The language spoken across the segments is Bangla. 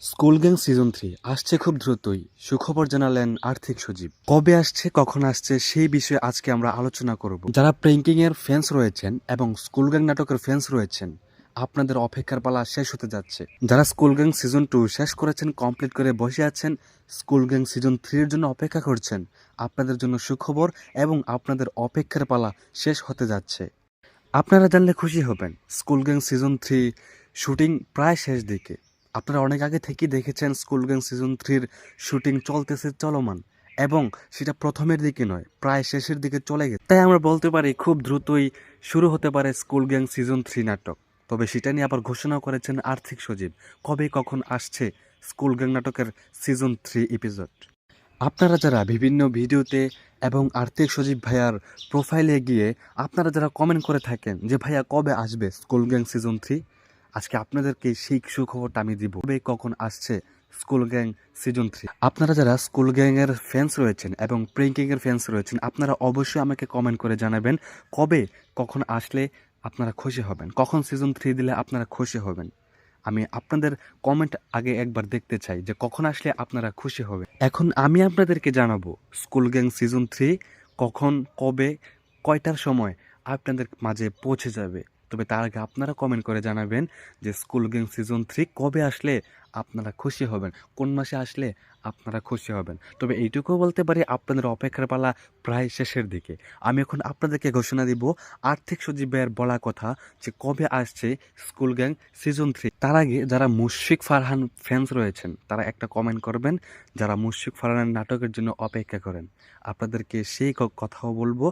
স্কুল গ্যাং সিজন 3 আসছে খুব দ্রুতই। সুখবর জানালেন আর্থিক সচিব। কবে আসছে, কখন আসছে সেই বিষয়ে আজকে আমরা আলোচনা করব। যারা প্র্যাঙ্কিং এর ফ্যান্স রয়েছেন এবং স্কুল গ্যাং নাটকের ফ্যান্স রয়েছেন, আপনাদের অপেক্ষার পালা শেষ হতে যাচ্ছে। যারা স্কুল গ্যাং সিজন 2 শেষ করেছেন, কমপ্লিট করে বসে আছেন, স্কুল গ্যাং সিজন 3 এর জন্য অপেক্ষা করছেন, আপনাদের জন্য সুখবর এবং আপনাদের অপেক্ষার পালা শেষ হতে যাচ্ছে। আপনারা জানলে খুশি হবেন, স্কুল গ্যাং সিজন 3 শুটিং প্রায় শেষ দিকে। আপনারা অনেক আগে থেকেই দেখেছেন স্কুল গ্যাং সিজন 3 শুটিং চলতেছে, চলমান, এবং সেটা প্রথমের দিকে নয়, প্রায় শেষের দিকে চলে গেছে। তাই আমরা বলতে পারি খুব দ্রুতই শুরু হতে পারে স্কুল গ্যাং সিজন 3 নাটক। তবে সেটা নিয়ে আবার ঘোষণা করেছেন আর্থিক সচিব, কবে কখন আসছে স্কুল গ্যাং নাটকের সিজন 3 এপিসোড। আপনারা যারা বিভিন্ন ভিডিওতে এবং আর্থিক সচিব ভাইয়ার প্রোফাইলে গিয়ে আপনারা যারা কমেন্ট করে থাকেন যে ভাইয়া কবে আসবে স্কুল গ্যাং সিজন 3, আজকে আপনাদেরকে সেই সুখবরটা আমি দিব, কবে কখন আসছে স্কুল গ্যাং সিজন 3। আপনারা যারা স্কুল গ্যাং এর ফ্যান্স রয়েছেন এবং প্রেঙ্কিং এর ফ্যান্স রয়েছেন, আপনারা অবশ্যই আমাকে কমেন্ট করে জানাবেন কবে কখন আসলে আপনারা খুশি হবেন, কখন সিজন 3 দিলে আপনারা খুশি হবেন। আমি আপনাদের কমেন্ট আগে একবার দেখতে চাই যে কখন আসলে আপনারা খুশি হবে। এখন আমি আপনাদেরকে জানাবো স্কুল গ্যাং সিজন 3 কখন, কবে, কয়টার সময় আপনাদের মাঝে পৌঁছে যাবে। তবে তার আগে আপনারা কমেন্ট করে জানাবেন যে স্কুল গ্যাং সিজন 3 কবে আসলে আপনারা খুশি হবেন, কোন মাসে আসলে আপনারা খুশি হবেন। তবে এইটুকুও বলতে পারি আপনাদের অপেক্ষার পালা প্রায় শেষের দিকে। আমি এখন আপনাদেরকে ঘোষণা দিব আর্থিক সচিবের বলা কথা যে কবে আসছে স্কুল গ্যাং সিজন 3। তার আগে যারা মুশফিক ফারহান ফ্যান্স রয়েছেন তারা একটা কমেন্ট করবেন, যারা মুশফিক ফারহানের নাটকের জন্য অপেক্ষা করেন। আপনাদেরকে সেই কথাও বলবো,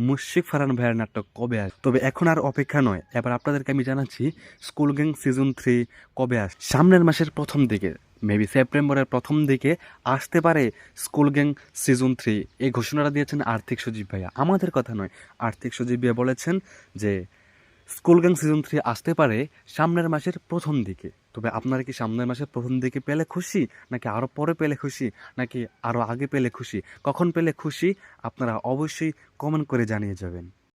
মুশফিক ফারহান ভাইয়ের নাটক কবে আসে। তবে এখন আর অপেক্ষা নয়, এবার আপনাদেরকে আমি জানাচ্ছি স্কুল গ্যাং সিজন 3 কবে আসছে। সামনের মাসের প্রথম দিকে, মেবি সেপ্টেম্বরের প্রথম দিকে আসতে পারে স্কুল গ্যাং সিজন 3। এই ঘোষণাটা দিয়েছেন আর্থিক সচিব ভাইয়া, আমাদের কথা নয়। আর্থিক সচিব ভাইয়া বলেছেন যে স্কুল গ্যাং সিজন 3 আসতে পারে সামনের মাসের প্রথম দিকে। তবে আপনারা কি সামনের মাসের প্রথম দিকে পেলে খুশি, নাকি আরও পরে পেলে খুশি, নাকি আরও আগে পেলে খুশি, কখন পেলে খুশি, আপনারা অবশ্যই কমেন্ট করে জানিয়ে যাবেন।